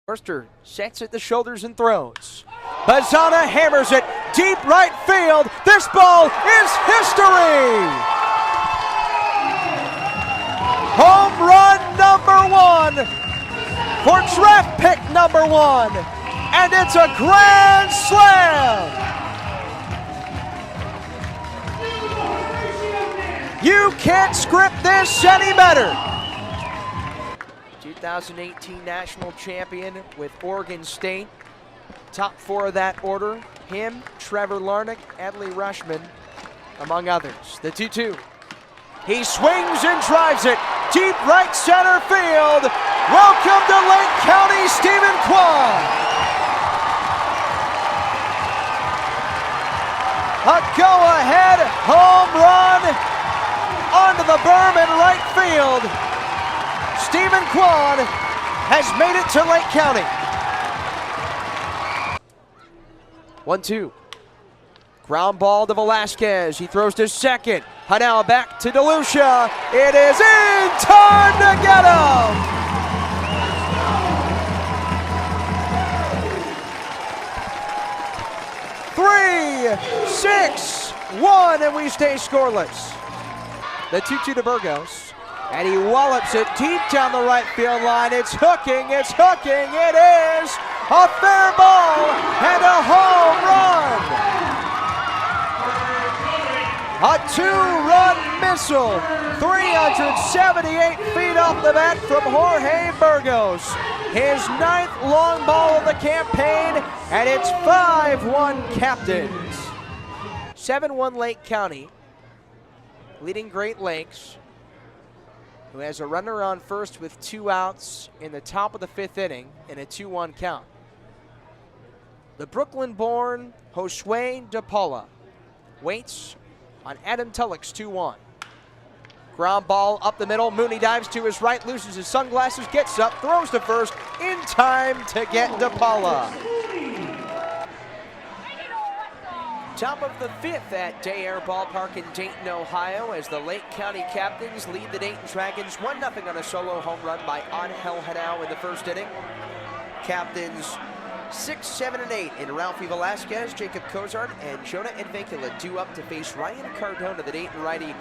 Forster sets it the shoulders and throws. Bazzana hammers it deep right field. This ball is history. Home run number one for draft pick number one. And it's a grand slam. You can't script this any better. 2018 national champion with Oregon State. Top four of that order, him, Trevor Larnach, Adley Rushman, among others. The 2-2. He swings and drives it deep right center field. Welcome to Lake County, Stephen Kwan. A go-ahead home run onto the berm in right field. Stephen Kwan has made it to Lake County. 1-2. Ground ball to Velasquez. He throws to second. Hanau back to DeLucia. It is in time to get him. Three, 6-1, and we stay scoreless. The 2-2 to Burgos. And he wallops it deep down the right field line. It's hooking, it is a fair ball and a home run. A two-run missile, 378 feet off the bat from Jorge Burgos. His ninth long ball of the campaign, and it's 5-1 Captains. 7-1 Lake County, leading Great Lakes, who has a runner on first with 2 outs in the top of the 5th inning in a 2-1 count. The Brooklyn-born Josue De Paula waits on Adam Tulloch's 2-1. Ground ball up the middle. Mooney dives to his right, loses his sunglasses, gets up, throws to first in time to get De Paula. Top of the 5th at Day Air Ballpark in Dayton, Ohio, as the Lake County Captains lead the Dayton Dragons 1-0 on a solo home run by Angel Hanau in the first inning. Captains 6, 7, and 8 in Ralphie Velasquez, Jacob Cozart, and Jonah Advincula due up to face Ryan Cardona, the Dayton righty,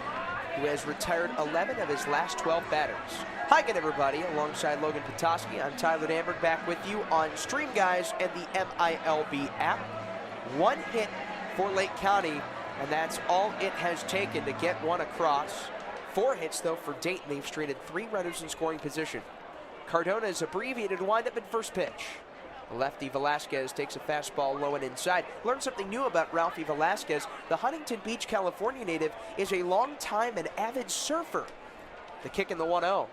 who has retired 11 of his last 12 batters. Hi again, everybody. Alongside Logan Petoskey, I'm Tyler Danberg, back with you on Stream Guys and the MILB app. 1 hit for Lake County, and that's all it has taken to get one across. 4 hits, though, for Dayton. They've stranded 3 runners in scoring position. Cardona's abbreviated windup in first pitch. Lefty Velasquez takes a fastball low and inside. Learned something new about Ralphie Velasquez. The Huntington Beach, California native is a long-time and avid surfer. The kick in the 1-0.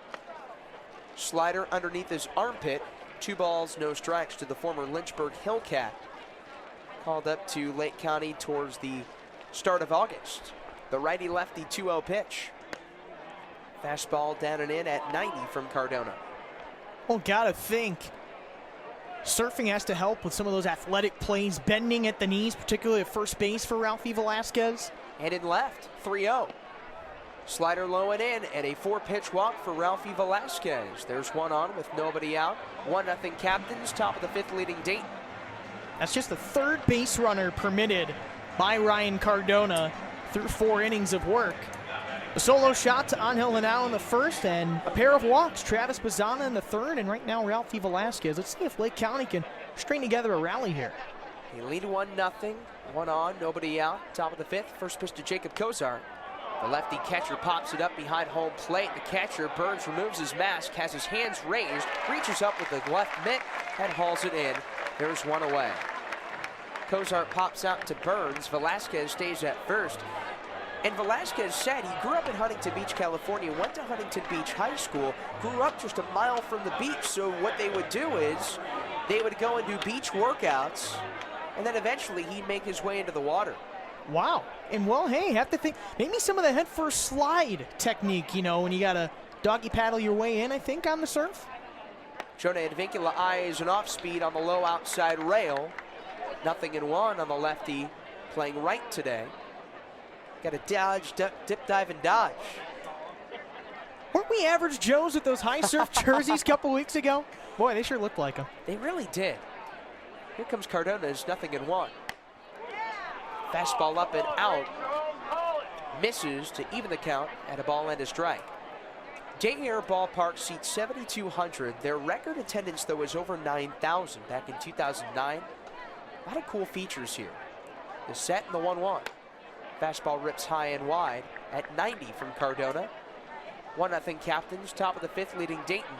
Slider underneath his armpit. 2 balls, no strikes to the former Lynchburg Hillcat. Called up to Lake County towards the start of August. The righty-lefty 2-0 pitch. Fastball down and in at 90 from Cardona. Well, gotta think surfing has to help with some of those athletic plays, bending at the knees, particularly at first base for Ralphie Velasquez. And in left, 3-0. Slider low and in, and a 4-pitch walk for Ralphie Velasquez. There's one on with nobody out. 1-0 Captains, top of the 5th leading Dayton. That's just the 3rd base runner permitted by Ryan Cardona through 4 innings of work. A solo shot to Angel Hanau in the 1st, and a pair of walks. Travis Bazzana in the 3rd, and right now Ralphie Velasquez. Let's see if Lake County can string together a rally here. They lead 1-0, 1 on, nobody out. Top of the 5th, first pitch to Jacob Cozart. The lefty catcher pops it up behind home plate. The catcher, Burns, removes his mask, has his hands raised, reaches up with the left mitt, and hauls it in. There's one away. Cozart pops out to Burns. Velasquez stays at first. And Velasquez said he grew up in Huntington Beach, California, went to Huntington Beach High School, grew up just a mile from the beach. So what they would do is they would go and do beach workouts, and then eventually he'd make his way into the water. Wow. And well, hey, have to think maybe some of the head first slide technique, you know, when you got to doggy paddle your way in, I think, on the surf. Jonah Advincula eyes an off speed on the low outside rail. 0-1 on the lefty playing right today. Got to dodge, duck, dip, dive, and dodge. Weren't we average Joes with those high surf jerseys a couple weeks ago? Boy, they sure looked like him. They really did. Here comes Cardona's 0-1. Fastball up and out. Misses to even the count at a ball and a strike. Day Air Ballpark seats 7,200. Their record attendance, though, is over 9,000 back in 2009. A lot of cool features here. The set and the 1-1. Fastball rips high and wide at 90 from Cardona. 1-0 Captains, top of the 5th, leading Dayton.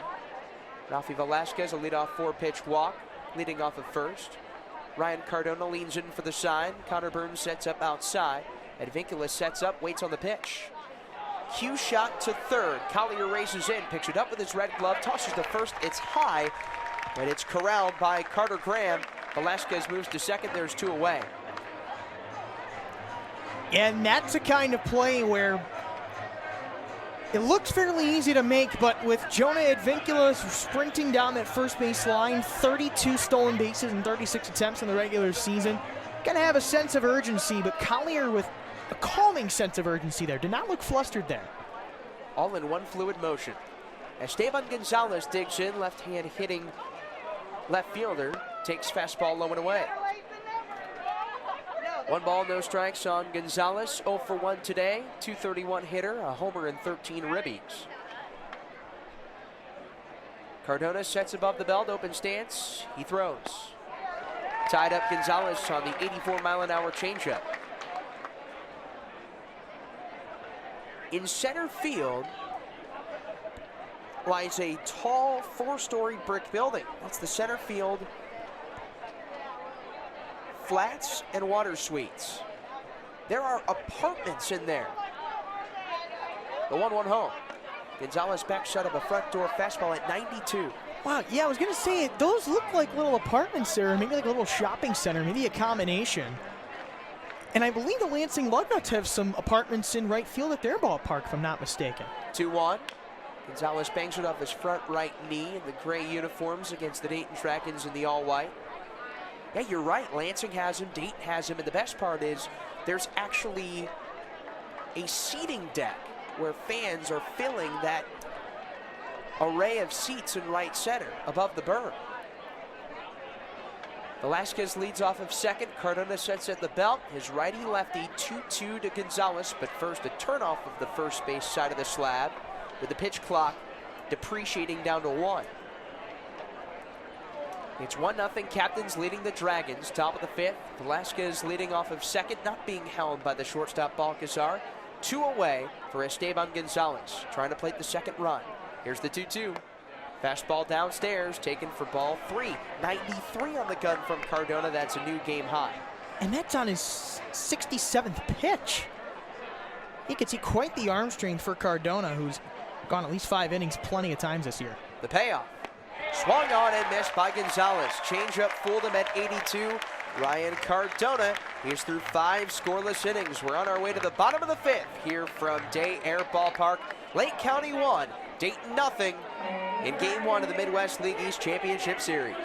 Rafi Velasquez, a leadoff 4-pitch walk, leading off of first. Ryan Cardona leans in for the sign. Connor Burns sets up outside. Advincula sets up, waits on the pitch. Cue shot to third. Collier races in, picks it up with his red glove, tosses to first. It's high, but it's corralled by Carter Graham. Velasquez moves to second. There's 2 away. And that's a kind of play where it looks fairly easy to make, but with Jonah Advincula sprinting down that first base line, 32 stolen bases and 36 attempts in the regular season, gonna have a sense of urgency, but Collier with a calming sense of urgency there. Did not look flustered there. All in one fluid motion. Esteban Gonzalez digs in, left hand hitting left fielder, takes fastball low and away. 1 ball, no strikes on Gonzalez. 0 for 1 today. .231 hitter, a homer and 13 ribbies. Cardona sets above the belt, open stance. He throws. Tied up Gonzalez on the 84-mile-an-hour changeup. In center field lies a tall 4-story brick building. That's the center field flats and water suites. There are apartments in there. The 1-1 home. Gonzalez back shut up a front door fastball at 92. Wow, yeah, I was gonna say, those look like little apartments there, maybe like a little shopping center, maybe a combination. And I believe the Lansing Lugnuts have some apartments in right field at their ballpark, if I'm not mistaken. 2-1. Gonzalez bangs it off his front right knee in the gray uniforms against the Dayton Dragons in the all-white. Yeah, you're right. Lansing has him, Dayton has him, and the best part is there's actually a seating deck where fans are filling that array of seats in right center above the berm. Velasquez leads off of second. Cardona sets at the belt. His righty-lefty 2-2 to Gonzalez, but first a turnoff of the first base side of the slab with the pitch clock depreciating down to 1. It's 1-0 Captains leading the Dragons, top of the 5th. Velasquez leading off of second, not being held by the shortstop Balcazar. 2 away for Esteban Gonzalez, trying to plate the second run. Here's the 2-2. Fastball downstairs, taken for ball 3. 93 on the gun from Cardona, that's a new game high. And that's on his 67th pitch. You can see quite the arm strength for Cardona, who's gone at least 5 innings plenty of times this year. The payoff. Swung on and missed by Gonzalez. Changeup fooled him at 82. Ryan Cardona is through 5 scoreless innings. We're on our way to the bottom of the 5th here from Day Air Ballpark. Lake County 1, Dayton 0 in Game 1 of the Midwest League East Championship Series.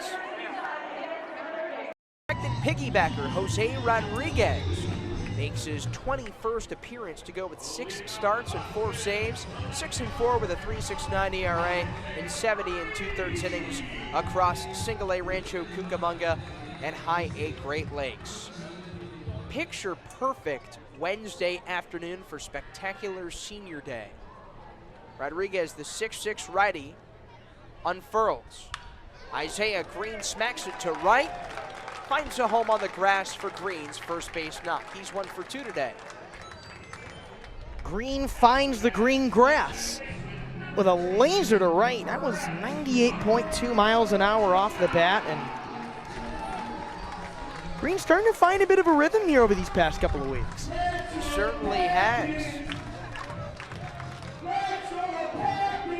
Piggybacker Jose Rodriguez makes his 21st appearance to go with 6 starts and 4 saves, 6-4 with a 3.69 ERA in 70 2/3 innings across Single A Rancho Cucamonga and High A Great Lakes. Picture perfect Wednesday afternoon for spectacular senior day. Rodriguez, the 6'6 righty, unfurls. Isaiah Green smacks it to right. Finds a home on the grass for Green's first base knock. He's 1 for 2 today. Green finds the green grass with a laser to right. That was 98.2 miles an hour off the bat, and Green's starting to find a bit of a rhythm here over these past couple of weeks. He certainly has.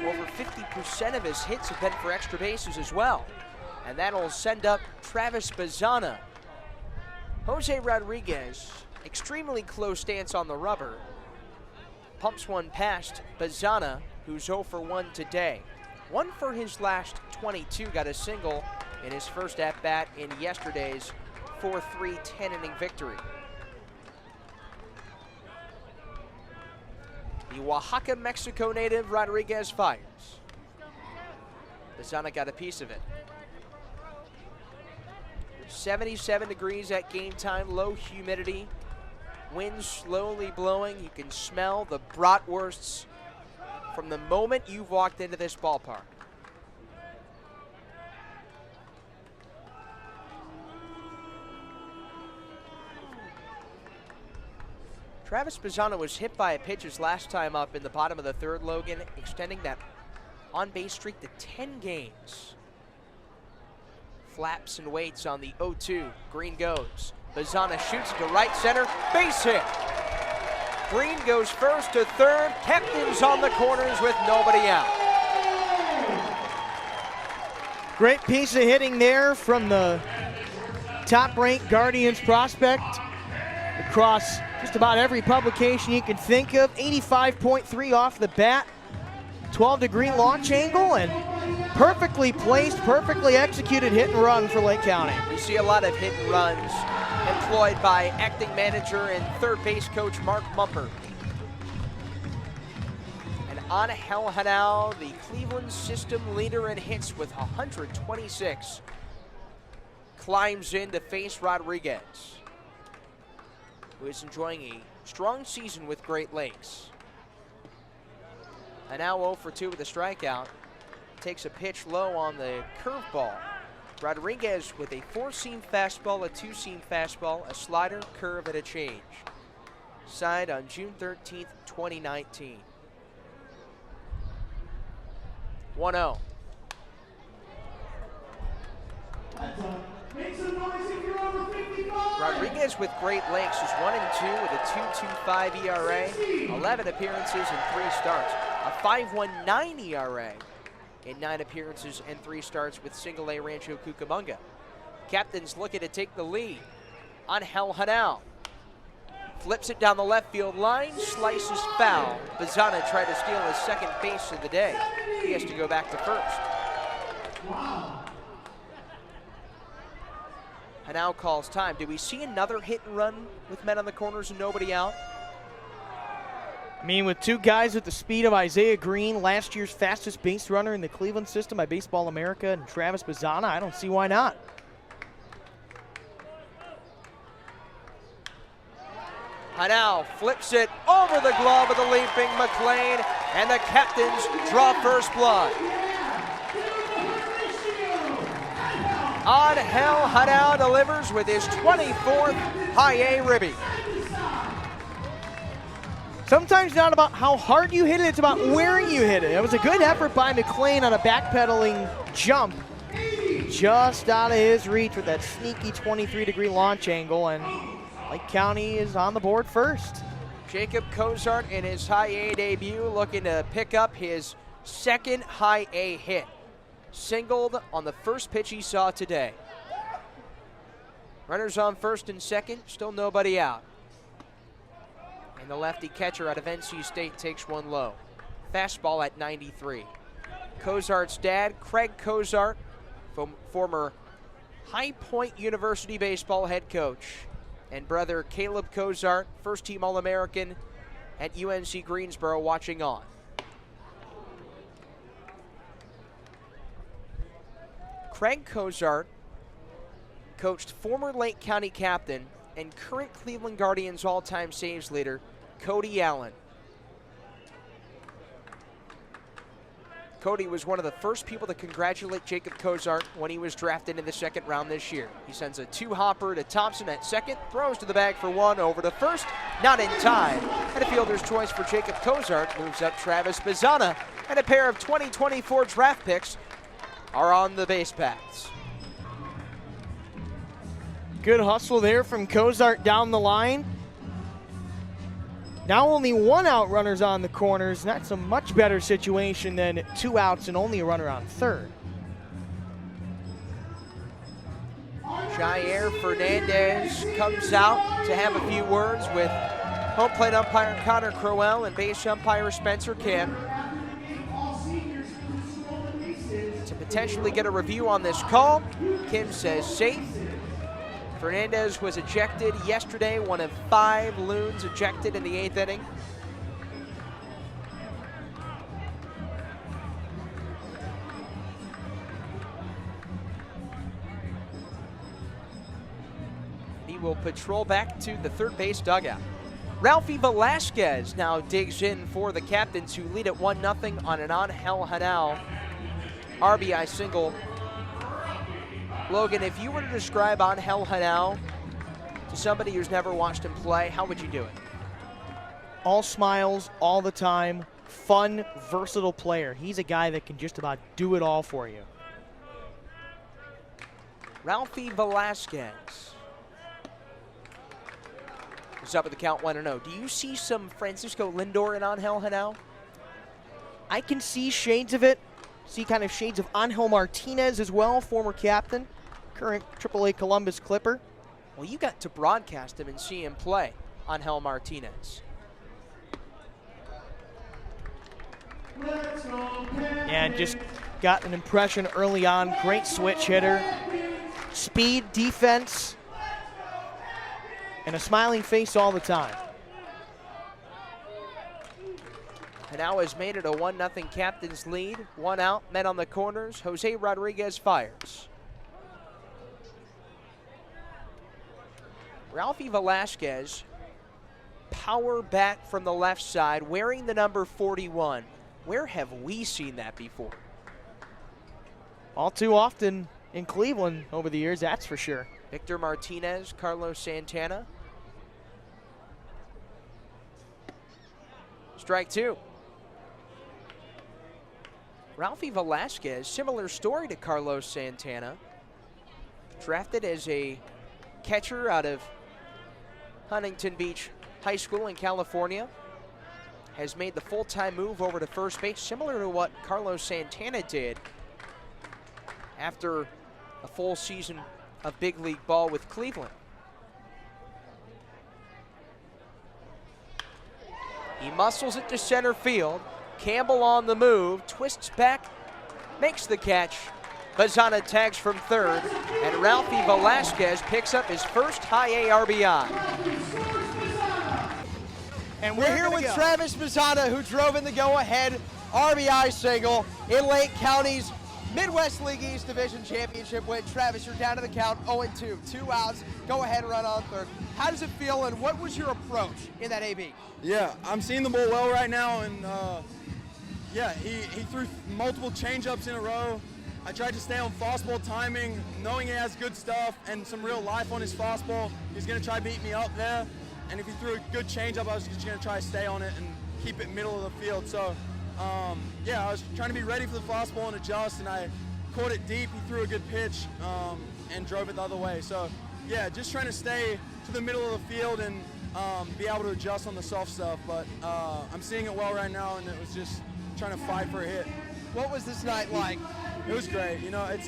Over 50% of his hits have been for extra bases as well. And that'll send up Travis Bazzana. Jose Rodriguez, extremely close stance on the rubber. Pumps one past Bazzana, who's 0 for 1 today. 1 for his last 22, got a single in his first at-bat in yesterday's 4-3 10-inning victory. The Oaxaca, Mexico native Rodriguez fires. Bazzana got a piece of it. 77 degrees at game time, low humidity. Wind slowly blowing. You can smell the bratwursts from the moment you've walked into this ballpark. Travis Bazzana was hit by a pitch his last time up in the bottom of the third, Logan, extending that on-base streak to 10 games. Flaps and waits on the 0-2. Green goes. Bazzana shoots to right center. Base hit. Green goes first to third. Captains on the corners with nobody out. Great piece of hitting there from the top-ranked Guardians prospect across just about every publication you can think of. 85.3 off the bat. 12-degree launch angle, and perfectly placed, perfectly executed hit and run for Lake County. We see a lot of hit and runs employed by acting manager and third base coach Mark Mumper. And Angel Hanau, the Cleveland system leader in hits with 126, climbs in to face Rodriguez, who is enjoying a strong season with Great Lakes. And now 0 for 2 with a strikeout. Takes a pitch low on the curveball. Rodriguez with a 4-seam fastball, a 2-seam fastball, a slider, curve, and a change. Signed on June 13th, 2019. 1-0. Rodriguez with Great Lakes is 1-2 with a 2.25 ERA, 11 appearances and 3 starts. A 5.19 ERA in 9 appearances and 3 starts with Single A Rancho Cucamonga. Captains looking to take the lead. Angel Hanau flips it down the left field line, slices foul. Bazzana tried to steal his second base of the day. He has to go back to first. Hanau calls time. Do we see another hit and run with men on the corners and nobody out? I mean, with 2 guys with the speed of Isaiah Green, last year's fastest base runner in the Cleveland system by Baseball America, and Travis Bazzana, I don't see why not. Hanau flips it over the glove of the leaping McLean, and the Captains draw first blood. Angel Hanau delivers with his 24th high A ribby. Sometimes not about how hard you hit it, it's about where you hit it. It was a good effort by McLean on a backpedaling jump. Just out of his reach with that sneaky 23-degree launch angle, and Lake County is on the board first. Jacob Cozart in his high A debut looking to pick up his second high A hit. Singled on the first pitch he saw today. Runners on first and second, still nobody out. And the lefty catcher out of NC State takes one low. Fastball at 93. Cozart's dad, Craig Cozart, former High Point University baseball head coach, and brother Caleb Cozart, first-team All-American at UNC Greensboro, watching on. Craig Cozart coached former Lake County captain and current Cleveland Guardians all-time saves leader, Cody Allen. Cody was one of the first people to congratulate Jacob Cozart when he was drafted in the second round this year. He sends a 2-hopper to Thompson at second, throws to the bag for 1 over to first, not in time. And a fielder's choice for Jacob Cozart moves up Travis Bazzana, and a pair of 2024 draft picks are on the base paths. Good hustle there from Cozart down the line. Now only 1 out, runners on the corners, and that's a much better situation than 2 outs and only a runner on third. Jair Fernandez comes out to have a few words with home plate umpire Connor Crowell and base umpire Spencer Kim to potentially get a review on this call. Kim says safe. Fernandez was ejected yesterday, one of 5 Loons ejected in the 8th inning. will patrol back to the third base dugout. Ralphie Velasquez now digs in for the Captains, who lead at 1-0 on an Angel Hanal RBI single. Logan, if you were to describe Angel Hanal to somebody who's never watched him play, how would you do it? All smiles, all the time, fun, versatile player. He's a guy that can just about do it all for you. Ralphie Velasquez is up at the count 1-0. Do you see some Francisco Lindor in Angel Hanal? I can see shades of it. See kind of shades of Angel Martinez as well, former captain, current AAA Columbus Clipper. Well, you got to broadcast him and see him play, Angel Martinez. And just got an impression early on. Great switch hitter. Speed, defense, and a smiling face all the time. Hanal has made it a 1-0 Captains lead. 1 out, men on the corners. Jose Rodriguez fires. Ralphie Velasquez, power bat from the left side, wearing the number 41. Where have we seen that before? All too often in Cleveland over the years, that's for sure. Victor Martinez, Carlos Santana. Strike 2. Ralphie Velasquez, similar story to Carlos Santana. Drafted as a catcher out of Huntington Beach High School in California. Has made the full-time move over to first base, similar to what Carlos Santana did after a full season of big league ball with Cleveland. He muscles it to center field. Campbell on the move, twists back, makes the catch. Bazana tags from third, and Ralphie Velasquez picks up his first high A RBI. And we're here with Travis Bazana, who drove in the go-ahead RBI single in Lake County's Midwest League East Division Championship win. Travis, you're down to the count 0-2, 2 outs, go-ahead run on third. How does it feel, and what was your approach in that AB? Yeah, I'm seeing the ball well right now, and yeah, he threw multiple changeups in a row. I tried to stay on fastball timing, knowing he has good stuff and some real life on his fastball. He's going to try to beat me up there. And if he threw a good changeup, I was just going to try to stay on it and keep it middle of the field. So, yeah, I was trying to be ready for the fastball and adjust, and I caught it deep. He threw a good pitch and drove it the other way. So, yeah, just trying to stay to the middle of the field and be able to adjust on the soft stuff. But I'm seeing it well right now, and it was just trying to fight for a hit. What was this night like? It was great. You know, it's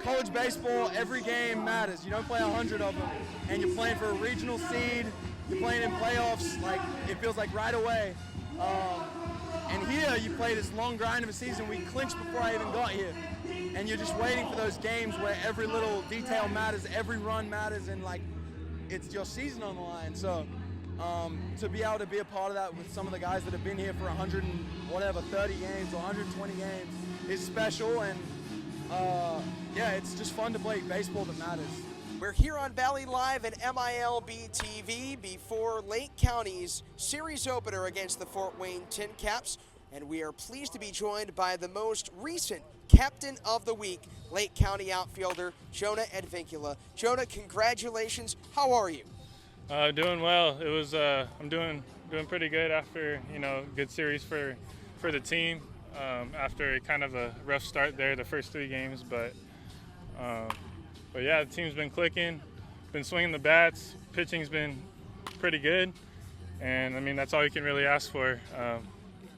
college baseball. Every game matters. You don't play 100 of them, and you're playing for a regional seed. You're playing in playoffs. Like, it feels like right away. And here you play this long grind of a season. We clinched before I even got here, and you're just waiting for those games where every little detail matters, every run matters, and like it's your season on the line. So. To be able to be a part of that with some of the guys that have been here for 100 and whatever, 30 games or 120 games is special, and yeah, it's just fun to play baseball that matters. We're here on Valley Live and MILB TV before Lake County's series opener against the Fort Wayne Tin Caps, and we are pleased to be joined by the most recent Captain of the Week, Lake County outfielder Jonah Advincula. Jonah, congratulations. How are you? Doing well. It was I'm doing pretty good after, you know, good series for the team. After kind of a rough start there the first 3 games, but yeah, the team's been clicking, been swinging the bats, pitching's been pretty good, and I mean that's all you can really ask for,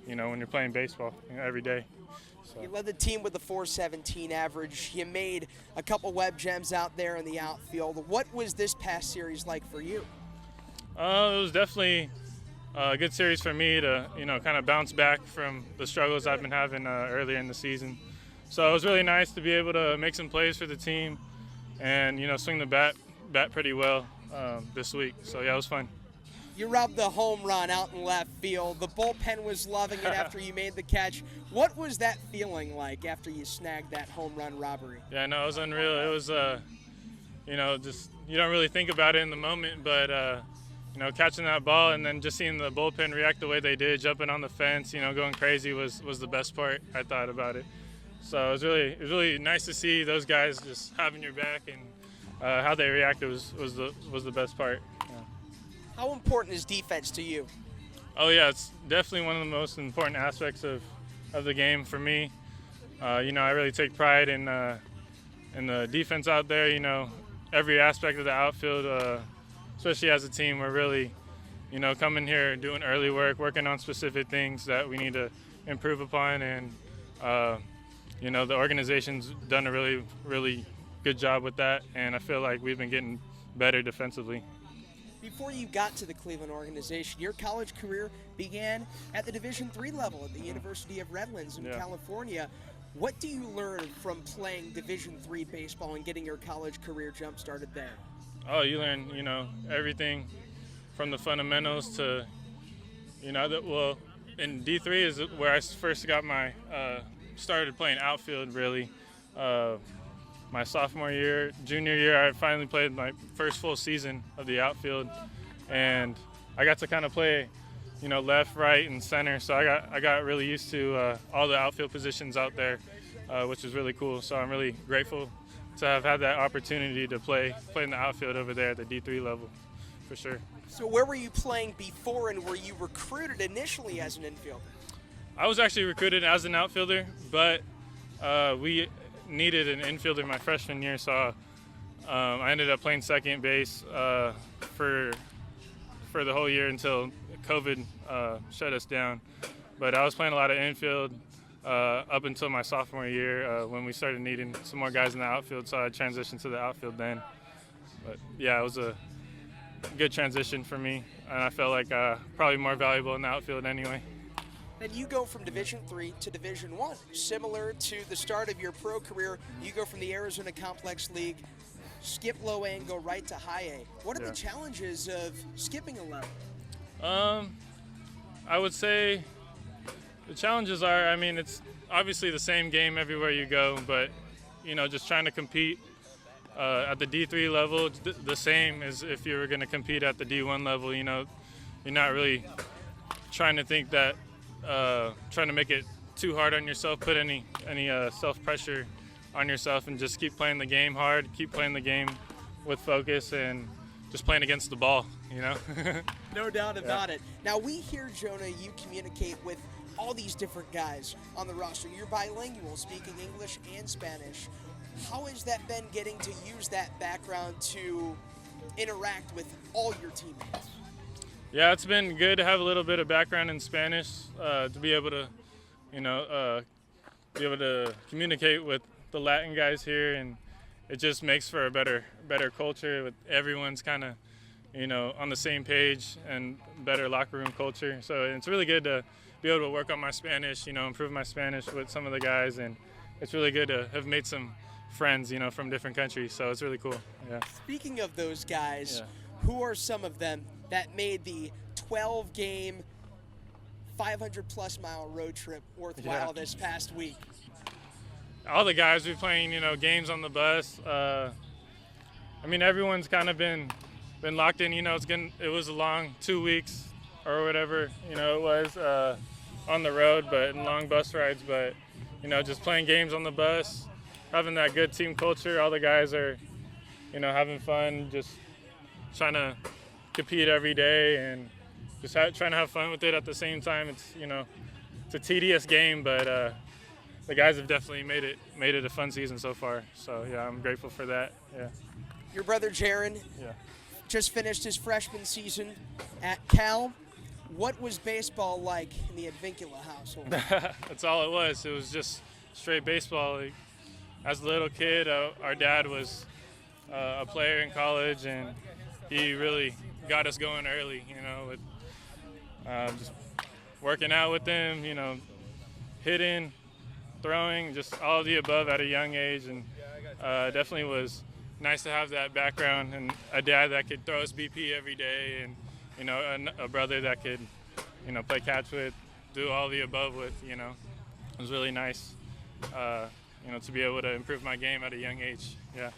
you know, when you're playing baseball, you know, every day. So. You led the team with a .417 average. You made a couple web gems out there in the outfield. What was this past series like for you? It was definitely a good series for me to, you know, kind of bounce back from the struggles I've been having earlier in the season. So it was really nice to be able to make some plays for the team and, you know, swing the bat pretty well this week. So yeah, it was fun. You rubbed the home run out in left field. The bullpen was loving it after you made the catch. What was that feeling like after you snagged that home run robbery? Yeah, no, it was unreal. It was, just you don't really think about it in the moment, but catching that ball and then just seeing the bullpen react the way they did, jumping on the fence, going crazy was the best part I thought about it. So it was really nice to see those guys just having your back, and how they reacted was the best part. Yeah. How important is defense to you? Oh yeah, it's definitely one of the most important aspects of the game for me. I really take pride in the defense out there. Every aspect of the outfield, especially as a team, we're really, coming here doing early work, working on specific things that we need to improve upon, and the organization's done a really, really good job with that, and I feel like we've been getting better defensively. Before you got to the Cleveland organization, your college career began at the Division III level at the University of Redlands in California. What do you learn from playing Division III baseball and getting your college career jump started there? Oh, you learn, everything from the fundamentals to, in D3 is where I first got started playing outfield really. My sophomore year, junior year, I finally played my first full season of the outfield, and I got to kind of play, left, right, and center. So I got really used to all the outfield positions out there, which is really cool. So I'm really grateful to have had that opportunity to play in the outfield over there at the D3 level, for sure. So where were you playing before, and were you recruited initially as an infielder? I was actually recruited as an outfielder, but we needed an infielder my freshman year, so I ended up playing second base for the whole year until COVID shut us down. But I was playing a lot of infield up until my sophomore year when we started needing some more guys in the outfield, so I transitioned to the outfield then. But yeah, it was a good transition for me, and I felt like probably more valuable in the outfield anyway. Then you go from Division III to Division I. Similar to the start of your pro career, you go from the Arizona Complex League, skip low A and go right to high A. What are the challenges of skipping a level? I would say the challenges are, it's obviously the same game everywhere you go, but, just trying to compete at the D3 level, the same as if you were going to compete at the D1 level. You're not really trying to think that, trying to make it too hard on yourself, put any self-pressure on yourself, and just keep playing the game hard, keep playing the game with focus, and just playing against the ball, No doubt about it. Now, we hear, Jonah, you communicate with all these different guys on the roster. You're bilingual, speaking English and Spanish. How has that been, getting to use that background to interact with all your teammates? Yeah, it's been good to have a little bit of background in Spanish, to be able to, communicate with the Latin guys here, and it just makes for a better culture with everyone's kind of, on the same page, and better locker room culture. So it's really good to be able to work on my Spanish, improve my Spanish with some of the guys, and it's really good to have made some friends, from different countries. So it's really cool. Yeah. Speaking of those guys, who are some of them that made the 12-game, 500-plus mile road trip worthwhile this past week? All the guys we're playing, games on the bus. Everyone's kind of been locked in. It was a long 2 weeks or whatever, it was on the road, but in long bus rides. But just playing games on the bus, having that good team culture. All the guys are, having fun, just trying to compete every day, and just trying to have fun with it at the same time. It's it's a tedious game, but the guys have definitely made it a fun season so far. So yeah, I'm grateful for that. Yeah. Your brother Jaron just finished his freshman season at Cal. What was baseball like in the Advincula household? That's all it was. It was just straight baseball. Like, as a little kid, our dad was a player in college, and he really got us going early, with just working out with them, hitting, throwing, just all of the above at a young age. And definitely was nice to have that background and a dad that could throw us BP every day and you know, a brother that could, you know, play catch with, do all the above with, you know. It was really nice, you know, to be able to improve my game at a young age. Yeah.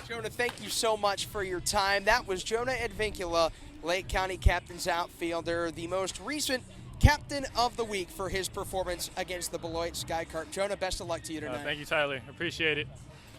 Jonah, thank you so much for your time. That was Jonah Advincula, Lake County Captains outfielder, the most recent Captain of the Week for his performance against the Beloit Skycarp. Jonah, best of luck to you tonight. Thank you, Tyler. Appreciate it.